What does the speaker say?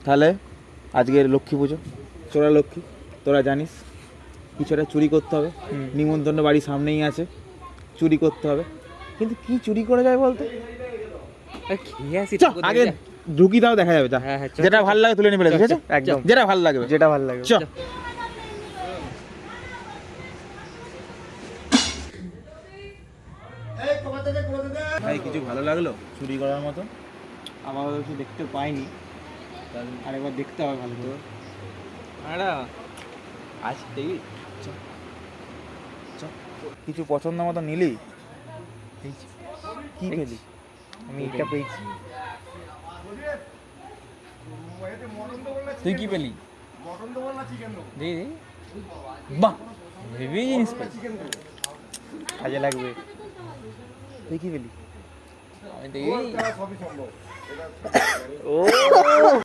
তাহলে আজকের লক্ষ্মী পুজো, চোরা লক্ষ্মী, তোরা জানিস কিছু একটা চুরি করতে হবে। নিমন্ত্রণ বাড়ির সামনেই আছে, চুরি করতে হবে। কিন্তু কি চুরি করে যায় বলতো? খেয়ে আসি চ, আগে ঢুকি দাও, দেখা যাবে। হ্যাঁ, হ্যাঁ, চ, যেটা চ, ভালো লাগে তুলে নেবে, ঠিক আছে? একদম। যেটা ভালো লাগবে, যেটা ভালো লাগে। চ। ভাই কিছু ভালো লাগলো চুরি করার মতো? আমার কিছু দেখতে পাইনি, আরেকবার দেখতে হবে ভালো করে। আজ দেখি কিছু পছন্দ মতো নিলি? কি পেলি? আমি এটা পেয়েছি। তুই কি পেলি? দেখি বাহ, হেভি জিনিস পেয়েছি। কাজে লাগবে। তুই কি পেলি? আমি দেখি ও